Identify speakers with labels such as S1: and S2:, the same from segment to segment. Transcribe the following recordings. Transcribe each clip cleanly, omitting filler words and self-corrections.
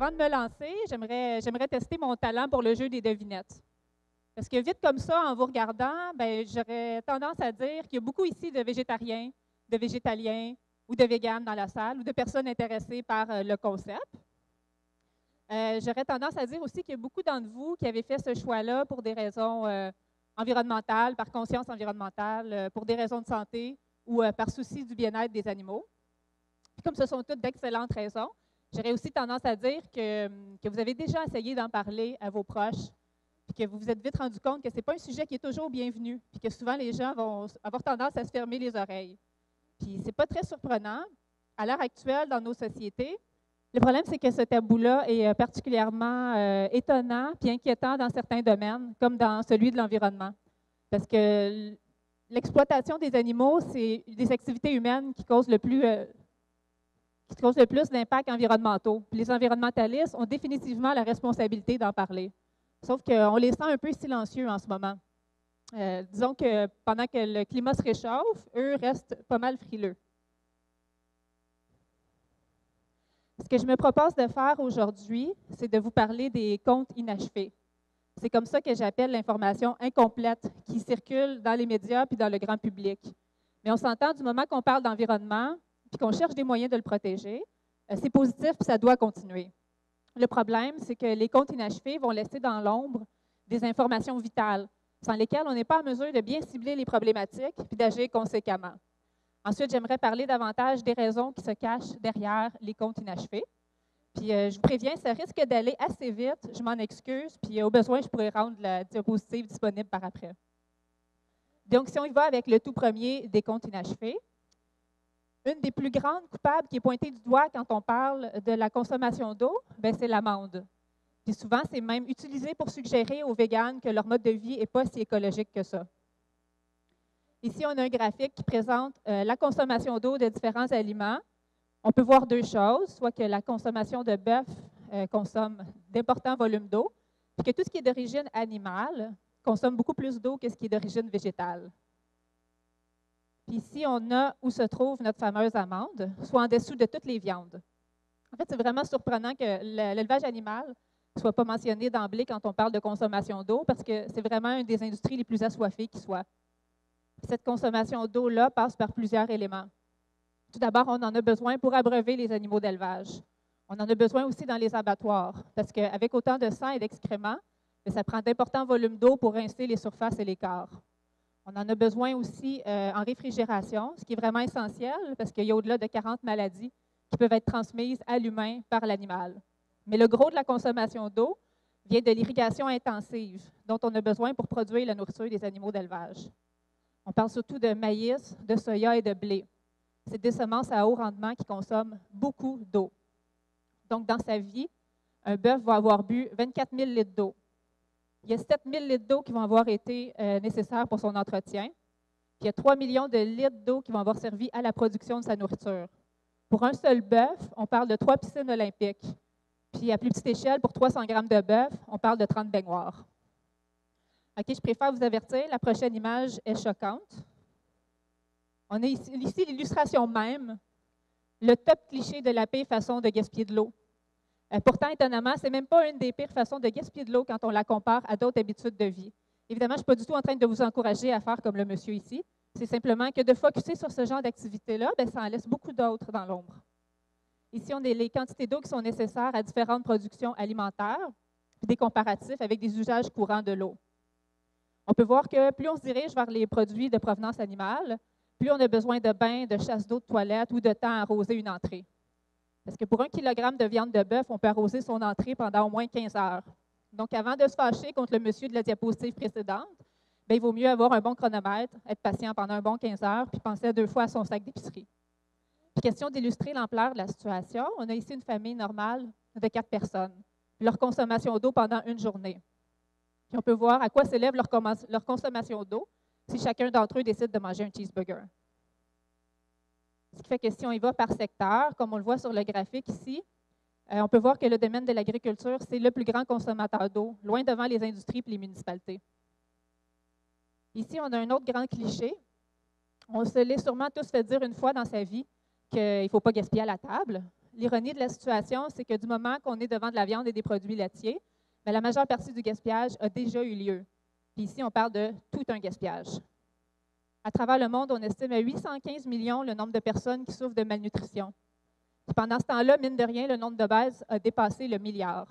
S1: avant de me lancer, j'aimerais tester mon talent pour le jeu des devinettes. Parce que vite comme ça, en vous regardant, ben, j'aurais tendance à dire qu'il y a beaucoup ici de végétariens, de végétaliens ou de véganes dans la salle ou de personnes intéressées par le concept. J'aurais tendance à dire aussi qu'il y a beaucoup d'entre vous qui avez fait ce choix-là pour des raisons environnementales, par conscience environnementale, pour des raisons de santé ou par souci du bien-être des animaux. Puis comme ce sont toutes d'excellentes raisons, j'aurais aussi tendance à dire que vous avez déjà essayé d'en parler à vos proches, puis que vous vous êtes vite rendu compte que ce n'est pas un sujet qui est toujours bienvenu, puis que souvent les gens vont avoir tendance à se fermer les oreilles. Puis c'est pas très surprenant. À l'heure actuelle, dans nos sociétés, le problème, c'est que ce tabou-là est particulièrement étonnant puis inquiétant dans certains domaines, comme dans celui de l'environnement. Parce que l'exploitation des animaux, c'est des activités humaines qui causent le plus d'impacts environnementaux. Puis les environnementalistes ont définitivement la responsabilité d'en parler. Sauf qu'on les sent un peu silencieux en ce moment. Disons que pendant que le climat se réchauffe, eux restent pas mal frileux. Ce que je me propose de faire aujourd'hui, c'est de vous parler des contes inachevés. C'est comme ça que j'appelle l'information incomplète qui circule dans les médias puis dans le grand public. Mais on s'entend du moment qu'on parle d'environnement puis qu'on cherche des moyens de le protéger, c'est positif puis ça doit continuer. Le problème, c'est que les contes inachevés vont laisser dans l'ombre des informations vitales, sans lesquelles on n'est pas en mesure de bien cibler les problématiques puis d'agir conséquemment. Ensuite, j'aimerais parler davantage des raisons qui se cachent derrière les contes inachevés. Puis, je vous préviens, ça risque d'aller assez vite. Je m'en excuse. Puis, au besoin, je pourrais rendre la diapositive disponible par après. Donc, si on y va avec le tout premier des contes inachevés, une des plus grandes coupables qui est pointée du doigt quand on parle de la consommation d'eau, c'est l'amande. Puis souvent, c'est même utilisé pour suggérer aux véganes que leur mode de vie n'est pas si écologique que ça. Ici, on a un graphique qui présente la consommation d'eau de différents aliments. On peut voir deux choses, soit que la consommation de bœuf consomme d'importants volumes d'eau, puis que tout ce qui est d'origine animale consomme beaucoup plus d'eau que ce qui est d'origine végétale. Puis ici, on a où se trouve notre fameuse amande, soit en dessous de toutes les viandes. En fait, c'est vraiment surprenant que l'élevage animal ne soit pas mentionné d'emblée quand on parle de consommation d'eau, parce que c'est vraiment une des industries les plus assoiffées qui soit. Cette consommation d'eau-là passe par plusieurs éléments. Tout d'abord, on en a besoin pour abreuver les animaux d'élevage. On en a besoin aussi dans les abattoirs, parce qu'avec autant de sang et d'excréments, ça prend d'importants volumes d'eau pour rincer les surfaces et les corps. On en a besoin aussi en réfrigération, ce qui est vraiment essentiel, parce qu'il y a au-delà de 40 maladies qui peuvent être transmises à l'humain par l'animal. Mais le gros de la consommation d'eau vient de l'irrigation intensive, dont on a besoin pour produire la nourriture des animaux d'élevage. On parle surtout de maïs, de soya et de blé. C'est des semences à haut rendement qui consomment beaucoup d'eau. Donc, dans sa vie, un bœuf va avoir bu 24 000 litres d'eau. Il y a 7 000 litres d'eau qui vont avoir été nécessaires pour son entretien. Puis il y a 3 millions de litres d'eau qui vont avoir servi à la production de sa nourriture. Pour un seul bœuf, on parle de 3 piscines olympiques. Puis à plus petite échelle, pour 300 grammes de bœuf, on parle de 30 baignoires. OK, je préfère vous avertir, la prochaine image est choquante. On a ici l'illustration même, le top cliché de la pire façon de gaspiller de l'eau. Pourtant, étonnamment, ce n'est même pas une des pires façons de gaspiller de l'eau quand on la compare à d'autres habitudes de vie. Évidemment, je ne suis pas du tout en train de vous encourager à faire comme le monsieur ici. C'est simplement que de focusser sur ce genre d'activité-là, ça en laisse beaucoup d'autres dans l'ombre. Ici, on a les quantités d'eau qui sont nécessaires à différentes productions alimentaires, puis des comparatifs avec des usages courants de l'eau. On peut voir que plus on se dirige vers les produits de provenance animale, plus on a besoin de bains, de chasse d'eau de toilette ou de temps à arroser une entrée. Parce que pour 1 kilogramme de viande de bœuf, on peut arroser son entrée pendant au moins 15 heures. Donc, avant de se fâcher contre le monsieur de la diapositive précédente, il vaut mieux avoir un bon chronomètre, être patient pendant un bon 15 heures, puis penser à 2 fois à son sac d'épicerie. Puis, question d'illustrer l'ampleur de la situation, on a ici une famille normale de 4 personnes. Leur consommation d'eau pendant une journée. Puis on peut voir à quoi s'élève leur consommation d'eau si chacun d'entre eux décide de manger un cheeseburger. Ce qui fait que si on y va par secteur, comme on le voit sur le graphique ici, on peut voir que le domaine de l'agriculture, c'est le plus grand consommateur d'eau, loin devant les industries et les municipalités. Ici, on a un autre grand cliché. On se l'est sûrement tous fait dire une fois dans sa vie qu'il ne faut pas gaspiller à la table. L'ironie de la situation, c'est que du moment qu'on est devant de la viande et des produits laitiers, bien, la majeure partie du gaspillage a déjà eu lieu. Puis ici, on parle de tout un gaspillage. À travers le monde, on estime à 815 millions le nombre de personnes qui souffrent de malnutrition. Puis pendant ce temps-là, mine de rien, le nombre d'obèses a dépassé le milliard.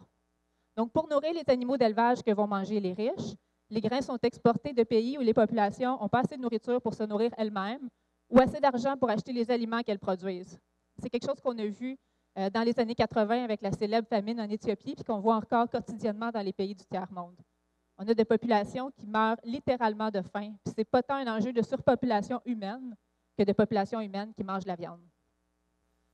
S1: Donc, pour nourrir les animaux d'élevage que vont manger les riches, les grains sont exportés de pays où les populations n'ont pas assez de nourriture pour se nourrir elles-mêmes ou assez d'argent pour acheter les aliments qu'elles produisent. C'est quelque chose qu'on a vu dans les années 80 avec la célèbre famine en Éthiopie, puis qu'on voit encore quotidiennement dans les pays du tiers-monde. On a des populations qui meurent littéralement de faim, puis ce n'est pas tant un enjeu de surpopulation humaine que de populations humaines qui mangent de la viande.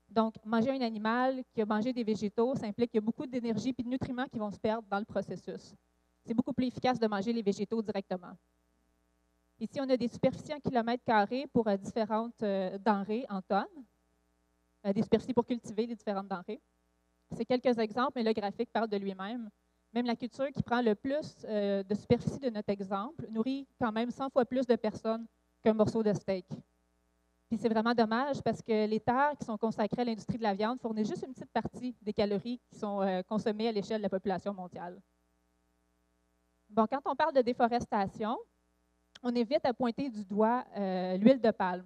S1: Donc, manger un animal qui a mangé des végétaux, ça implique qu'il y a beaucoup d'énergie et de nutriments qui vont se perdre dans le processus. C'est beaucoup plus efficace de manger les végétaux directement. Ici, on a des superficies en kilomètres carrés pour différentes denrées en tonnes, des superficies pour cultiver les différentes denrées. C'est quelques exemples, mais le graphique parle de lui-même. Même la culture qui prend le plus de superficie de notre exemple nourrit quand même 100 fois plus de personnes qu'un morceau de steak. Puis c'est vraiment dommage parce que les terres qui sont consacrées à l'industrie de la viande fournissent juste une petite partie des calories qui sont consommées à l'échelle de la population mondiale. Bon, quand on parle de déforestation, on évite à pointer du doigt l'huile de palme.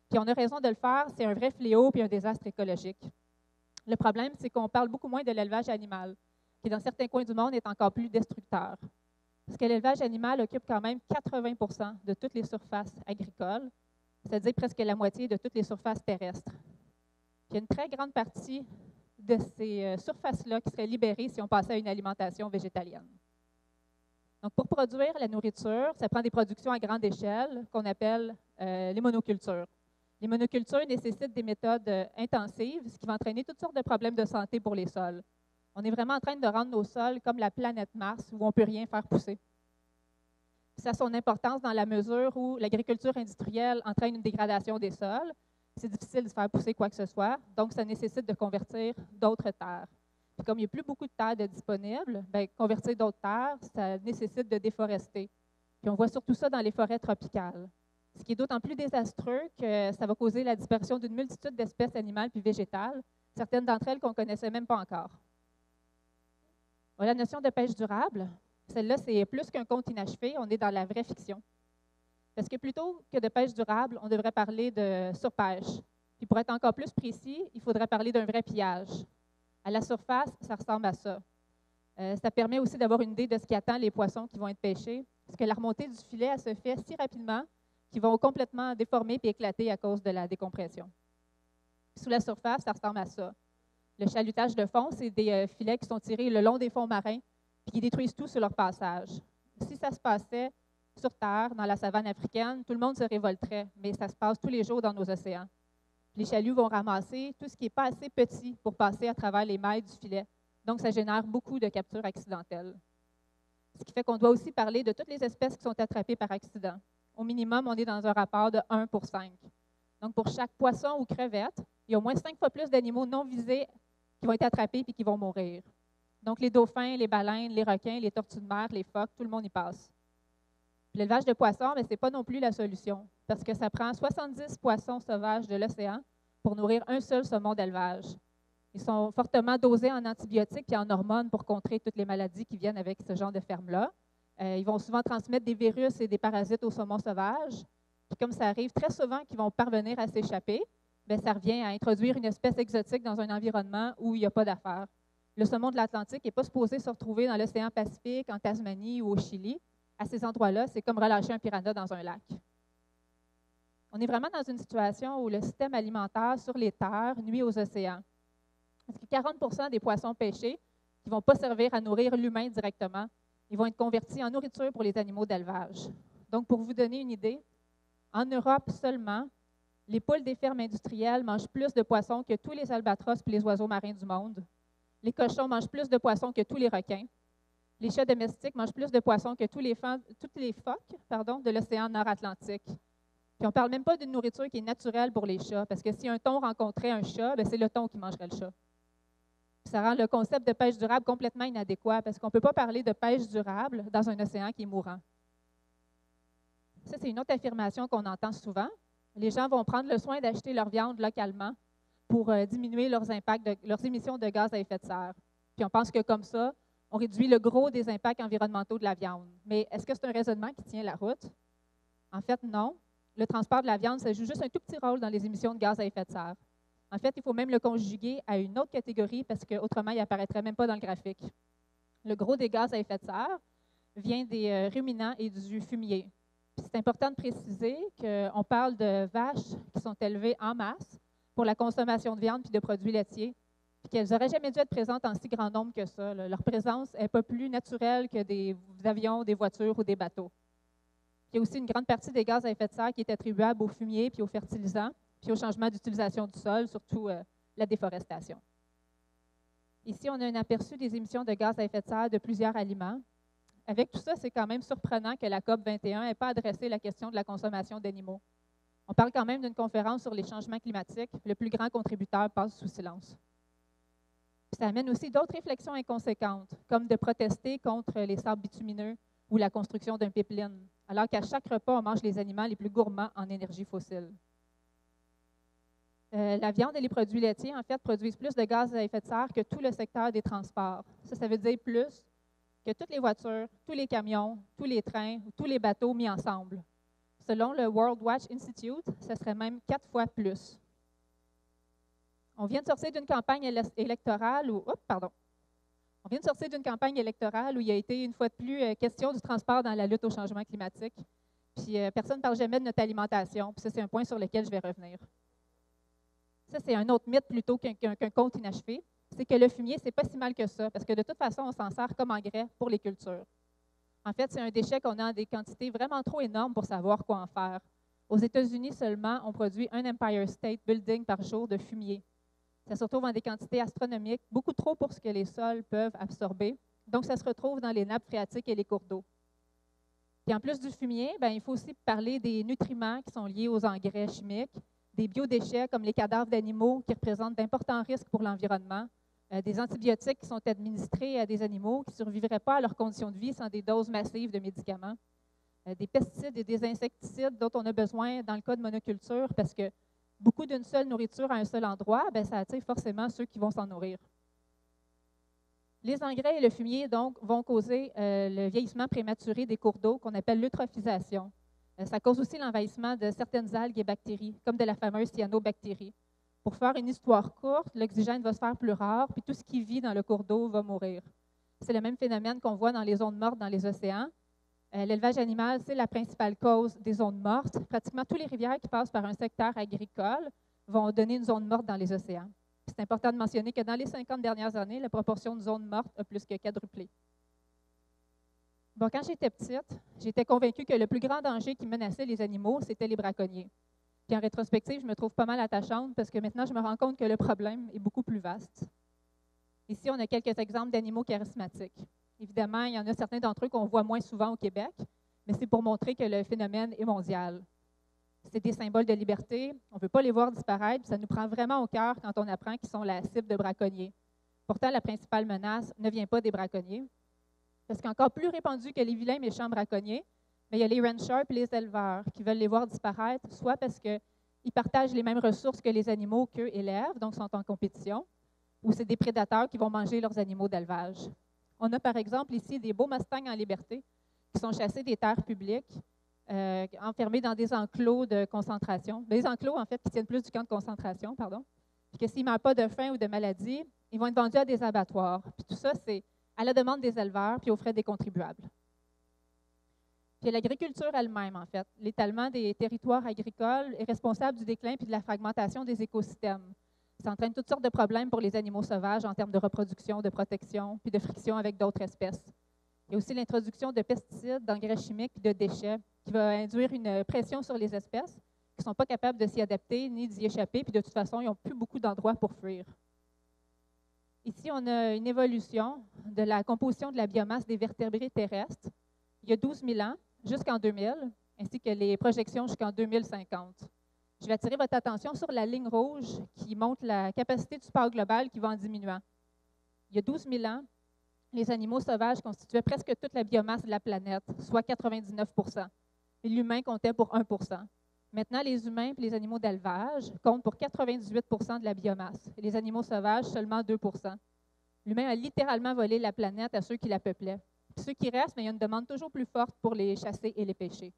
S1: Puis on a raison de le faire, c'est un vrai fléau puis un désastre écologique. Le problème, c'est qu'on parle beaucoup moins de l'élevage animal, qui dans certains coins du monde est encore plus destructeur. Parce que l'élevage animal occupe quand même 80% de toutes les surfaces agricoles, c'est-à-dire presque la moitié de toutes les surfaces terrestres. Puis il y a une très grande partie de ces surfaces-là qui seraient libérées si on passait à une alimentation végétalienne. Donc, pour produire la nourriture, ça prend des productions à grande échelle qu'on appelle les monocultures. Les monocultures nécessitent des méthodes intensives, ce qui va entraîner toutes sortes de problèmes de santé pour les sols. On est vraiment en train de rendre nos sols comme la planète Mars, où on ne peut rien faire pousser. Ça a son importance dans la mesure où l'agriculture industrielle entraîne une dégradation des sols. C'est difficile de faire pousser quoi que ce soit, donc ça nécessite de convertir d'autres terres. Puis comme il n'y a plus beaucoup de terres de disponibles, bien, convertir d'autres terres, ça nécessite de déforester. Puis on voit surtout ça dans les forêts tropicales. Ce qui est d'autant plus désastreux que ça va causer la disparition d'une multitude d'espèces animales puis végétales, certaines d'entre elles qu'on ne connaissait même pas encore. Bon, la notion de pêche durable, celle-là, c'est plus qu'un conte inachevé, on est dans la vraie fiction. Parce que plutôt que de pêche durable, on devrait parler de surpêche. Puis pour être encore plus précis, il faudrait parler d'un vrai pillage. À la surface, ça ressemble à ça. Ça permet aussi d'avoir une idée de ce qui attend les poissons qui vont être pêchés, parce que la remontée du filet, elle se fait si rapidement qu'ils vont complètement déformer et éclater à cause de la décompression. Sous la surface, ça ressemble à ça. Le chalutage de fond, c'est des filets qui sont tirés le long des fonds marins et qui détruisent tout sur leur passage. Si ça se passait sur Terre, dans la savane africaine, tout le monde se révolterait, mais ça se passe tous les jours dans nos océans. Les chaluts vont ramasser tout ce qui n'est pas assez petit pour passer à travers les mailles du filet. Donc, ça génère beaucoup de captures accidentelles. Ce qui fait qu'on doit aussi parler de toutes les espèces qui sont attrapées par accident. Au minimum, on est dans un rapport de 1 pour 5. Donc, pour chaque poisson ou crevette, il y a au moins 5 fois plus d'animaux non visés qui vont être attrapés et qui vont mourir. Donc, les dauphins, les baleines, les requins, les tortues de mer, les phoques, tout le monde y passe. L'élevage de poissons, ce n'est pas non plus la solution, parce que ça prend 70 poissons sauvages de l'océan pour nourrir un seul saumon d'élevage. Ils sont fortement dosés en antibiotiques et en hormones pour contrer toutes les maladies qui viennent avec ce genre de ferme-là. Ils vont souvent transmettre des virus et des parasites aux saumons sauvages. Puis comme ça arrive très souvent qu'ils vont parvenir à s'échapper, bien, ça revient à introduire une espèce exotique dans un environnement où il n'y a pas d'affaires. Le saumon de l'Atlantique n'est pas supposé se retrouver dans l'océan Pacifique, en Tasmanie ou au Chili. À ces endroits-là, c'est comme relâcher un piranha dans un lac. On est vraiment dans une situation où le système alimentaire sur les terres nuit aux océans. Parce que 40 des poissons pêchés qui ne vont pas servir à nourrir l'humain directement, ils vont être convertis en nourriture pour les animaux d'élevage. Donc, pour vous donner une idée, en Europe seulement, les poules des fermes industrielles mangent plus de poissons que tous les albatros et les oiseaux marins du monde. Les cochons mangent plus de poissons que tous les requins. Les chats domestiques mangent plus de poissons que toutes les phoques de l'océan Nord-Atlantique. Puis on ne parle même pas d'une nourriture qui est naturelle pour les chats, parce que si un thon rencontrait un chat, bien, c'est le thon qui mangerait le chat. Puis ça rend le concept de pêche durable complètement inadéquat, parce qu'on ne peut pas parler de pêche durable dans un océan qui est mourant. Ça, c'est une autre affirmation qu'on entend souvent. Les gens vont prendre le soin d'acheter leur viande localement pour diminuer leurs émissions de gaz à effet de serre. Puis on pense que comme ça, on réduit le gros des impacts environnementaux de la viande. Mais est-ce que c'est un raisonnement qui tient la route? En fait, non. Le transport de la viande, ça joue juste un tout petit rôle dans les émissions de gaz à effet de serre. En fait, il faut même le conjuguer à une autre catégorie parce qu'autrement, il n'apparaîtrait même pas dans le graphique. Le gros des gaz à effet de serre vient des ruminants et du fumier. C'est important de préciser qu'on parle de vaches qui sont élevées en masse pour la consommation de viande puis de produits laitiers, puis qu'elles n'auraient jamais dû être présentes en si grand nombre que ça. Leur présence n'est pas plus naturelle que des avions, des voitures ou des bateaux. Il y a aussi une grande partie des gaz à effet de serre qui est attribuable aux fumiers puis aux fertilisants, puis au changement d'utilisation du sol, surtout la déforestation. Ici, on a un aperçu des émissions de gaz à effet de serre de plusieurs aliments. Avec tout ça, c'est quand même surprenant que la COP 21 n'ait pas adressé la question de la consommation d'animaux. On parle quand même d'une conférence sur les changements climatiques. Le plus grand contributeur passe sous silence. Puis ça amène aussi d'autres réflexions inconséquentes, comme de protester contre les sables bitumineux ou la construction d'un pipeline, alors qu'à chaque repas, on mange les aliments les plus gourmands en énergie fossile. La viande et les produits laitiers, en fait, produisent plus de gaz à effet de serre que tout le secteur des transports. Ça veut dire plus que toutes les voitures, tous les camions, tous les trains, tous les bateaux mis ensemble. Selon le World Watch Institute, ce serait même 4 fois plus. On vient de sortir d'une campagne électorale où, il a été une fois de plus question du transport dans la lutte au changement climatique. Puis personne ne parle jamais de notre alimentation. Puis ça, c'est un point sur lequel je vais revenir. Ça, c'est un autre mythe plutôt qu'un conte inachevé. C'est que le fumier, c'est pas si mal que ça, parce que de toute façon, on s'en sert comme engrais pour les cultures. En fait, c'est un déchet qu'on a en des quantités vraiment trop énormes pour savoir quoi en faire. Aux États-Unis seulement, on produit un Empire State Building par jour de fumier. Ça se retrouve en des quantités astronomiques, beaucoup trop pour ce que les sols peuvent absorber. Donc, ça se retrouve dans les nappes phréatiques et les cours d'eau. Puis en plus du fumier, il faut aussi parler des nutriments qui sont liés aux engrais chimiques, des biodéchets comme les cadavres d'animaux qui représentent d'importants risques pour l'environnement, des antibiotiques qui sont administrés à des animaux qui ne survivraient pas à leurs conditions de vie sans des doses massives de médicaments, des pesticides et des insecticides dont on a besoin dans le cas de monoculture parce que beaucoup d'une seule nourriture à un seul endroit, ça attire forcément ceux qui vont s'en nourrir. Les engrais et le fumier, donc, vont causer le vieillissement prématuré des cours d'eau qu'on appelle l'eutrophisation. Ça cause aussi l'envahissement de certaines algues et bactéries, comme de la fameuse cyanobactérie. Pour faire une histoire courte, l'oxygène va se faire plus rare, puis tout ce qui vit dans le cours d'eau va mourir. C'est le même phénomène qu'on voit dans les zones mortes dans les océans. L'élevage animal, c'est la principale cause des zones mortes. Pratiquement toutes les rivières qui passent par un secteur agricole vont donner une zone morte dans les océans. C'est important de mentionner que dans les 50 dernières années, la proportion de zones mortes a plus que quadruplé. Bon, quand j'étais petite, j'étais convaincue que le plus grand danger qui menaçait les animaux, c'était les braconniers. Puis en rétrospective, je me trouve pas mal attachante parce que maintenant, je me rends compte que le problème est beaucoup plus vaste. Ici, on a quelques exemples d'animaux charismatiques. Évidemment, il y en a certains d'entre eux qu'on voit moins souvent au Québec, mais c'est pour montrer que le phénomène est mondial. C'est des symboles de liberté, on ne veut pas les voir disparaître, puis ça nous prend vraiment au cœur quand on apprend qu'ils sont la cible de braconniers. Pourtant, la principale menace ne vient pas des braconniers, parce qu'encore plus répandu que les vilains méchants braconniers, mais il y a les ranchers et les éleveurs qui veulent les voir disparaître, soit parce qu'ils partagent les mêmes ressources que les animaux qu'eux élèvent, donc sont en compétition, ou c'est des prédateurs qui vont manger leurs animaux d'élevage. On a par exemple ici des beaux mustangs en liberté qui sont chassés des terres publiques, enfermés dans des enclos de concentration. Des enclos, en fait, qui tiennent plus du camp de concentration, pardon. Puis que s'ils ne meurent pas de faim ou de maladie, ils vont être vendus à des abattoirs. Puis tout ça, c'est à la demande des éleveurs puis aux frais des contribuables. Puis l'agriculture elle-même, en fait. L'étalement des territoires agricoles est responsable du déclin puis de la fragmentation des écosystèmes. Ça entraîne toutes sortes de problèmes pour les animaux sauvages en termes de reproduction, de protection, puis de friction avec d'autres espèces. Il y a aussi l'introduction de pesticides, d'engrais chimiques et de déchets qui va induire une pression sur les espèces qui ne sont pas capables de s'y adapter ni d'y échapper, puis de toute façon, ils n'ont plus beaucoup d'endroits pour fuir. Ici, on a une évolution de la composition de la biomasse des vertébrés terrestres il y a 12 000 ans jusqu'en 2000, ainsi que les projections jusqu'en 2050. Je vais attirer votre attention sur la ligne rouge qui montre la capacité du sport global qui va en diminuant. Il y a 12 000 ans, les animaux sauvages constituaient presque toute la biomasse de la planète, soit 99 %. Et l'humain comptait pour 1 %. Maintenant, les humains et les animaux d'élevage comptent pour 98 de la biomasse. Et les animaux sauvages, seulement 2 L'humain a littéralement volé la planète à ceux qui la peuplaient. Puis ceux qui restent, mais il y a une demande toujours plus forte pour les chasser et les pêcher.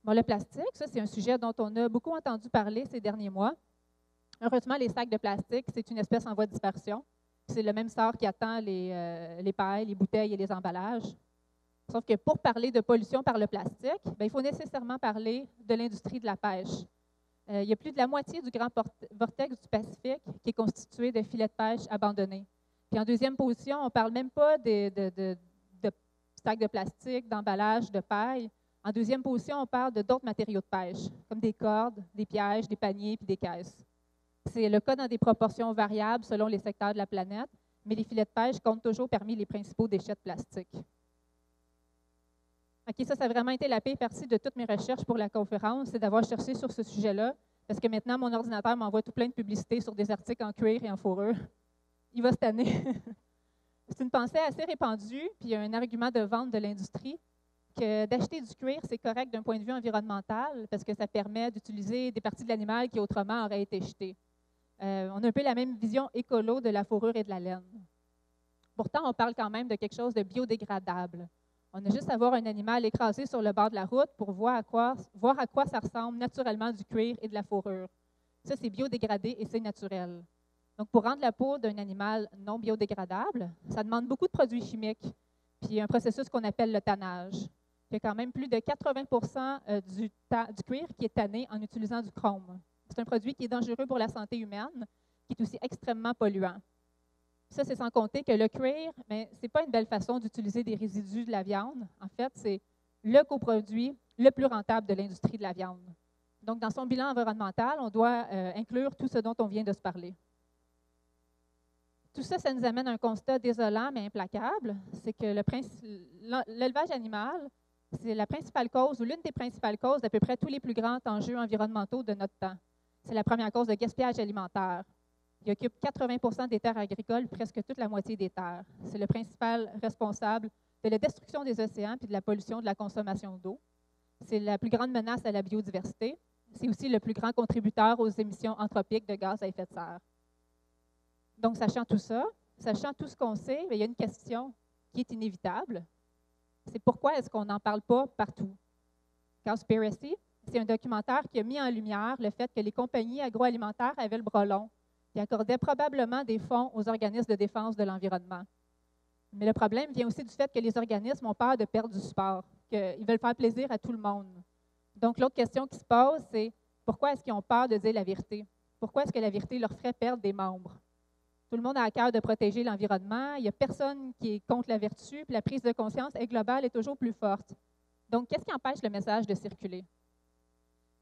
S1: Bon, le plastique, ça, c'est un sujet dont on a beaucoup entendu parler ces derniers mois. Heureusement, les sacs de plastique, c'est une espèce en voie de dispersion. C'est le même sort qui attend les pailles, les bouteilles et les emballages. Sauf que pour parler de pollution par le plastique, bien, il faut nécessairement parler de l'industrie de la pêche. Il y a plus de la moitié du grand vortex du Pacifique qui est constitué de filets de pêche abandonnés. Puis en deuxième position, on ne parle même pas de sacs de plastique, d'emballage, de paille. En deuxième position, on parle d'autres matériaux de pêche, comme des cordes, des pièges, des paniers puis des caisses. C'est le cas dans des proportions variables selon les secteurs de la planète, mais les filets de pêche comptent toujours parmi les principaux déchets de plastique. OK, ça a vraiment été la pire partie de toutes mes recherches pour la conférence, c'est d'avoir cherché sur ce sujet-là, parce que maintenant, mon ordinateur m'envoie tout plein de publicités sur des articles en cuir et en fourrure. Il va se tanner. C'est une pensée assez répandue, puis un argument de vente de l'industrie, que d'acheter du cuir, c'est correct d'un point de vue environnemental, parce que ça permet d'utiliser des parties de l'animal qui autrement auraient été jetées. On a un peu la même vision écolo de la fourrure et de la laine. Pourtant, on parle quand même de quelque chose de biodégradable. On a juste à voir un animal écrasé sur le bord de la route pour voir à quoi ça ressemble naturellement du cuir et de la fourrure. Ça, c'est biodégradé et c'est naturel. Donc, pour rendre la peau d'un animal non biodégradable, ça demande beaucoup de produits chimiques, puis un processus qu'on appelle le tannage. Il y a quand même plus de 80 du cuir qui est tanné en utilisant du chrome. C'est un produit qui est dangereux pour la santé humaine, qui est aussi extrêmement polluant. Ça, c'est sans compter que le cuir, ce n'est pas une belle façon d'utiliser des résidus de la viande. En fait, c'est le coproduit le plus rentable de l'industrie de la viande. Donc, dans son bilan environnemental, on doit inclure tout ce dont on vient de se parler. Tout ça, ça nous amène à un constat désolant mais implacable, c'est que l'élevage animal, c'est la principale cause ou l'une des principales causes d'à peu près tous les plus grands enjeux environnementaux de notre temps. C'est la première cause de gaspillage alimentaire. Il occupe 80 des terres agricoles, presque toute la moitié des terres. C'est le principal responsable de la destruction des océans et de la pollution de la consommation d'eau. C'est la plus grande menace à la biodiversité. C'est aussi le plus grand contributeur aux émissions anthropiques de gaz à effet de serre. Donc, sachant tout ça, sachant tout ce qu'on sait, il y a une question qui est inévitable. C'est pourquoi est-ce qu'on n'en parle pas partout? Cowspiracy, c'est un documentaire qui a mis en lumière le fait que les compagnies agroalimentaires avaient le bras long et accordaient probablement des fonds aux organismes de défense de l'environnement. Mais le problème vient aussi du fait que les organismes ont peur de perdre du support, qu'ils veulent faire plaisir à tout le monde. Donc, l'autre question qui se pose, c'est pourquoi est-ce qu'ils ont peur de dire la vérité? Pourquoi est-ce que la vérité leur ferait perdre des membres? Tout le monde a à cœur de protéger l'environnement. Il n'y a personne qui est contre la vertu, puis la prise de conscience est globale et toujours plus forte. Donc, qu'est-ce qui empêche le message de circuler?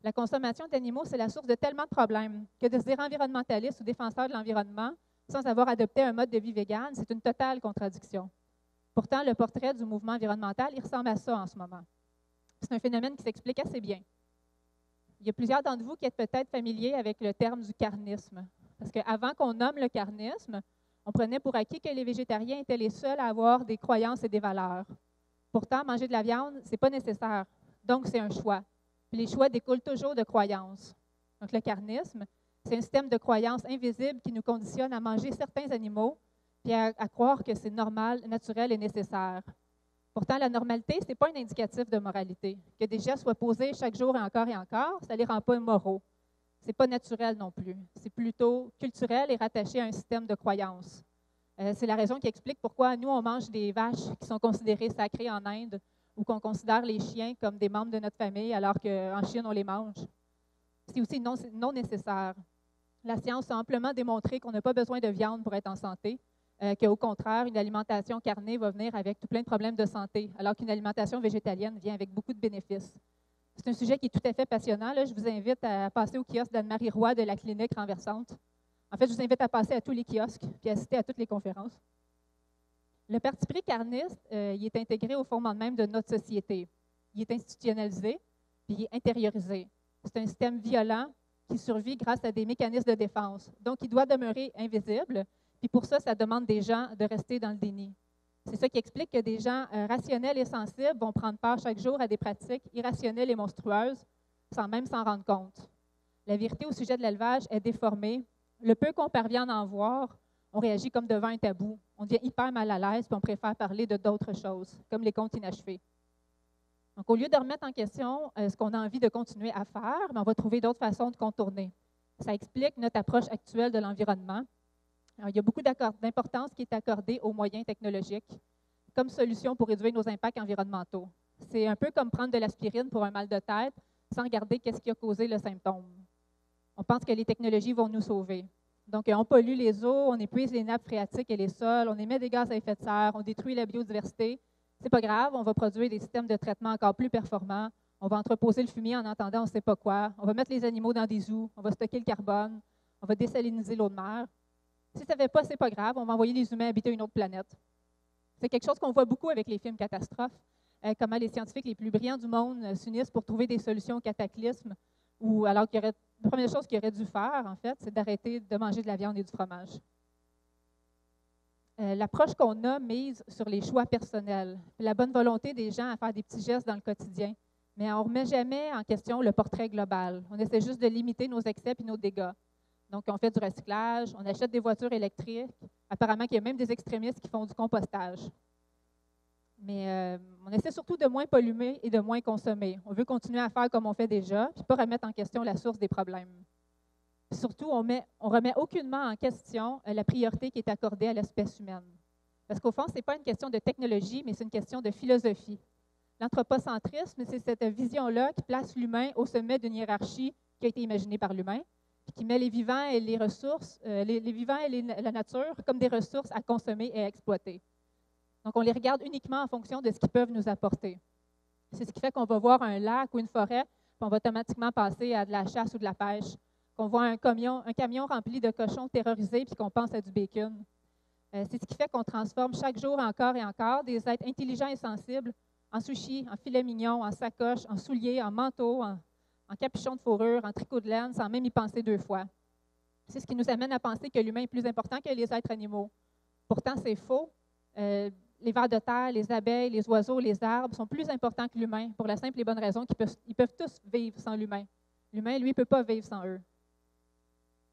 S1: La consommation d'animaux, c'est la source de tellement de problèmes que de se dire environnementaliste ou défenseur de l'environnement sans avoir adopté un mode de vie vegan, c'est une totale contradiction. Pourtant, le portrait du mouvement environnemental, il ressemble à ça en ce moment. C'est un phénomène qui s'explique assez bien. Il y a plusieurs d'entre vous qui êtes peut-être familiers avec le terme du carnisme. Parce qu'avant qu'on nomme le carnisme, on prenait pour acquis que les végétariens étaient les seuls à avoir des croyances et des valeurs. Pourtant, manger de la viande, ce n'est pas nécessaire. Donc, c'est un choix. Puis les choix découlent toujours de croyances. Donc, le carnisme, c'est un système de croyances invisibles qui nous conditionne à manger certains animaux puis à croire que c'est normal, naturel et nécessaire. Pourtant, la normalité, ce n'est pas un indicatif de moralité. Que des gestes soient posés chaque jour et encore, ça ne les rend pas moraux. Ce n'est pas naturel non plus. C'est plutôt culturel et rattaché à un système de croyances. C'est la raison qui explique pourquoi nous, on mange des vaches qui sont considérées sacrées en Inde ou qu'on considère les chiens comme des membres de notre famille alors qu'en Chine, on les mange. C'est aussi non nécessaire. La science a amplement démontré qu'on n'a pas besoin de viande pour être en santé, qu'au contraire, une alimentation carnée va venir avec tout plein de problèmes de santé, alors qu'une alimentation végétalienne vient avec beaucoup de bénéfices. C'est un sujet qui est tout à fait passionnant. Là, je vous invite à passer au kiosque d'Anne-Marie Roy de la clinique renversante. En fait, je vous invite à passer à tous les kiosques et à assister à toutes les conférences. Le parti pris carniste, il est intégré au fondement même de notre société. Il est institutionnalisé, puis il est intériorisé. C'est un système violent qui survit grâce à des mécanismes de défense. Donc, il doit demeurer invisible, puis pour ça, ça demande des gens de rester dans le déni. C'est ça qui explique que des gens rationnels et sensibles vont prendre part chaque jour à des pratiques irrationnelles et monstrueuses sans même s'en rendre compte. La vérité au sujet de l'élevage est déformée. Le peu qu'on parvient à en voir, on réagit comme devant un tabou. On devient hyper mal à l'aise, puis on préfère parler de d'autres choses, comme les contes inachevés. Donc, au lieu de remettre en question ce qu'on a envie de continuer à faire, on va trouver d'autres façons de contourner. Ça explique notre approche actuelle de l'environnement. Alors, il y a beaucoup d'importance qui est accordée aux moyens technologiques comme solution pour réduire nos impacts environnementaux. C'est un peu comme prendre de l'aspirine pour un mal de tête sans regarder qu'est-ce qui a causé le symptôme. On pense que les technologies vont nous sauver. Donc, on pollue les eaux, on épuise les nappes phréatiques et les sols, on émet des gaz à effet de serre, on détruit la biodiversité. C'est pas grave, on va produire des systèmes de traitement encore plus performants, on va entreposer le fumier en entendant on ne sait pas quoi, on va mettre les animaux dans des zoos, on va stocker le carbone, on va désaliniser l'eau de mer. Si ça ne fait pas, c'est pas grave, on va envoyer les humains habiter une autre planète. C'est quelque chose qu'on voit beaucoup avec les films catastrophes, comment les scientifiques les plus brillants du monde s'unissent pour trouver des solutions aux cataclysmes, ou alors qu'il y aurait, la première chose qu'ils auraient dû faire, en fait, c'est d'arrêter de manger de la viande et du fromage. L'approche qu'on a mise sur les choix personnels, la bonne volonté des gens à faire des petits gestes dans le quotidien, mais on ne remet jamais en question le portrait global. On essaie juste de limiter nos excès et nos dégâts. Donc, on fait du recyclage, on achète des voitures électriques. Apparemment, il y a même des extrémistes qui font du compostage. Mais on essaie surtout de moins polluer et de moins consommer. On veut continuer à faire comme on fait déjà, puis pas remettre en question la source des problèmes. Puis surtout, on ne remet aucunement en question la priorité qui est accordée à l'espèce humaine. Parce qu'au fond, ce n'est pas une question de technologie, mais c'est une question de philosophie. L'anthropocentrisme, c'est cette vision-là qui place l'humain au sommet d'une hiérarchie qui a été imaginée par l'humain, puis qui met les vivants et les ressources, les vivants et la nature comme des ressources à consommer et à exploiter. Donc, on les regarde uniquement en fonction de ce qu'ils peuvent nous apporter. C'est ce qui fait qu'on va voir un lac ou une forêt, puis on va automatiquement passer à de la chasse ou de la pêche, qu'on voit un camion rempli de cochons terrorisés, puis qu'on pense à du bacon. C'est ce qui fait qu'on transforme chaque jour encore et encore des êtres intelligents et sensibles en sushis, en filets mignons, en sacoches, en souliers, en manteaux, en capuchon de fourrure, en tricot de laine, sans même y penser deux fois. C'est ce qui nous amène à penser que l'humain est plus important que les êtres animaux. Pourtant, c'est faux. Les vers de terre, les abeilles, les oiseaux, les arbres sont plus importants que l'humain pour la simple et bonne raison qu'ils peuvent tous vivre sans l'humain. L'humain, lui, ne peut pas vivre sans eux.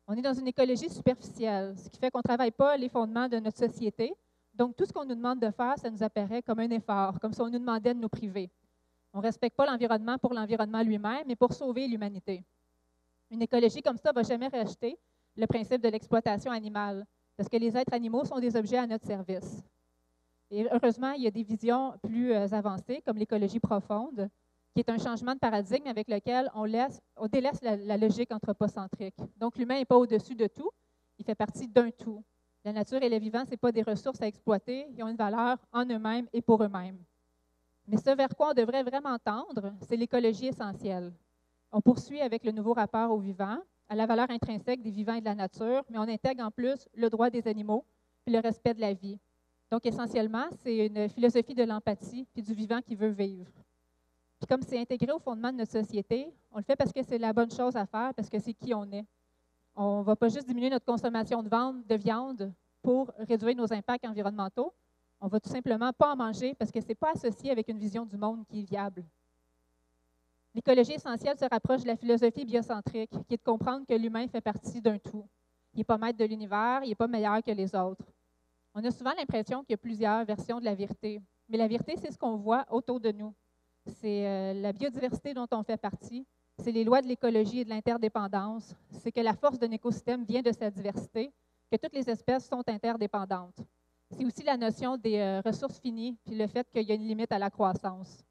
S1: On est dans une écologie superficielle, ce qui fait qu'on ne travaille pas les fondements de notre société. Donc, tout ce qu'on nous demande de faire, ça nous apparaît comme un effort, comme si on nous demandait de nous priver. On ne respecte pas l'environnement pour l'environnement lui-même, mais pour sauver l'humanité. Une écologie comme ça ne va jamais racheter le principe de l'exploitation animale, parce que les êtres animaux sont des objets à notre service. Et heureusement, il y a des visions plus avancées, comme l'écologie profonde, qui est un changement de paradigme avec lequel on délaisse la logique anthropocentrique. Donc, l'humain n'est pas au-dessus de tout, il fait partie d'un tout. La nature et les vivants, ce n'est pas des ressources à exploiter, ils ont une valeur en eux-mêmes et pour eux-mêmes. Mais ce vers quoi on devrait vraiment tendre, c'est l'écologie essentielle. On poursuit avec le nouveau rapport aux vivants, à la valeur intrinsèque des vivants et de la nature, mais on intègre en plus le droit des animaux et le respect de la vie. Donc, essentiellement, c'est une philosophie de l'empathie et du vivant qui veut vivre. Puis comme c'est intégré au fondement de notre société, on le fait parce que c'est la bonne chose à faire, parce que c'est qui on est. On ne va pas juste diminuer notre consommation de viande pour réduire nos impacts environnementaux. On ne va tout simplement pas en manger parce que ce n'est pas associé avec une vision du monde qui est viable. L'écologie essentielle se rapproche de la philosophie biocentrique, qui est de comprendre que l'humain fait partie d'un tout. Il n'est pas maître de l'univers, il n'est pas meilleur que les autres. On a souvent l'impression qu'il y a plusieurs versions de la vérité, mais la vérité, c'est ce qu'on voit autour de nous. C'est la biodiversité dont on fait partie, c'est les lois de l'écologie et de l'interdépendance, c'est que la force d'un écosystème vient de sa diversité, que toutes les espèces sont interdépendantes. C'est aussi la notion des ressources finies, puis le fait qu'il y a une limite à la croissance.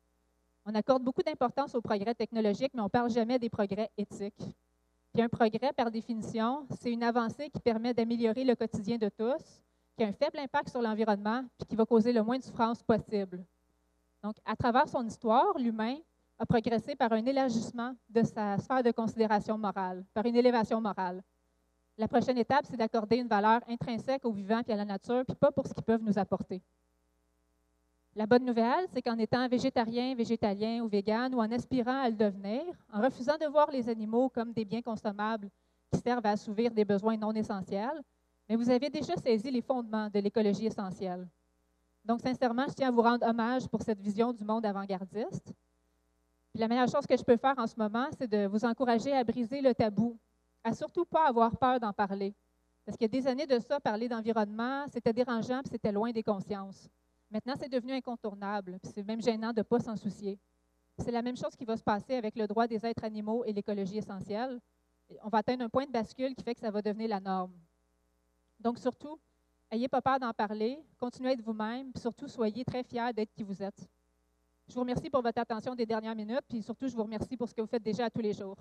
S1: On accorde beaucoup d'importance aux progrès technologiques, mais on ne parle jamais des progrès éthiques. Puis un progrès, par définition, c'est une avancée qui permet d'améliorer le quotidien de tous, qui a un faible impact sur l'environnement, puis qui va causer le moins de souffrance possible. Donc, à travers son histoire, l'humain a progressé par un élargissement de sa sphère de considération morale, par une élévation morale. La prochaine étape, c'est d'accorder une valeur intrinsèque aux vivants et à la nature, puis pas pour ce qu'ils peuvent nous apporter. La bonne nouvelle, c'est qu'en étant végétarien, végétalien ou vegan, ou en aspirant à le devenir, en refusant de voir les animaux comme des biens consommables qui servent à assouvir des besoins non essentiels, mais vous avez déjà saisi les fondements de l'écologie essentielle. Donc, sincèrement, je tiens à vous rendre hommage pour cette vision du monde avant-gardiste. Puis la meilleure chose que je peux faire en ce moment, c'est de vous encourager à briser le tabou, à surtout pas avoir peur d'en parler. Parce qu'il y a des années de ça, parler d'environnement, c'était dérangeant puis c'était loin des consciences. Maintenant, c'est devenu incontournable, puis c'est même gênant de ne pas s'en soucier. C'est la même chose qui va se passer avec le droit des êtres animaux et l'écologie essentielle. On va atteindre un point de bascule qui fait que ça va devenir la norme. Donc surtout, n'ayez pas peur d'en parler, continuez à être vous-même, puis surtout, soyez très fiers d'être qui vous êtes. Je vous remercie pour votre attention des dernières minutes, puis surtout, je vous remercie pour ce que vous faites déjà à tous les jours.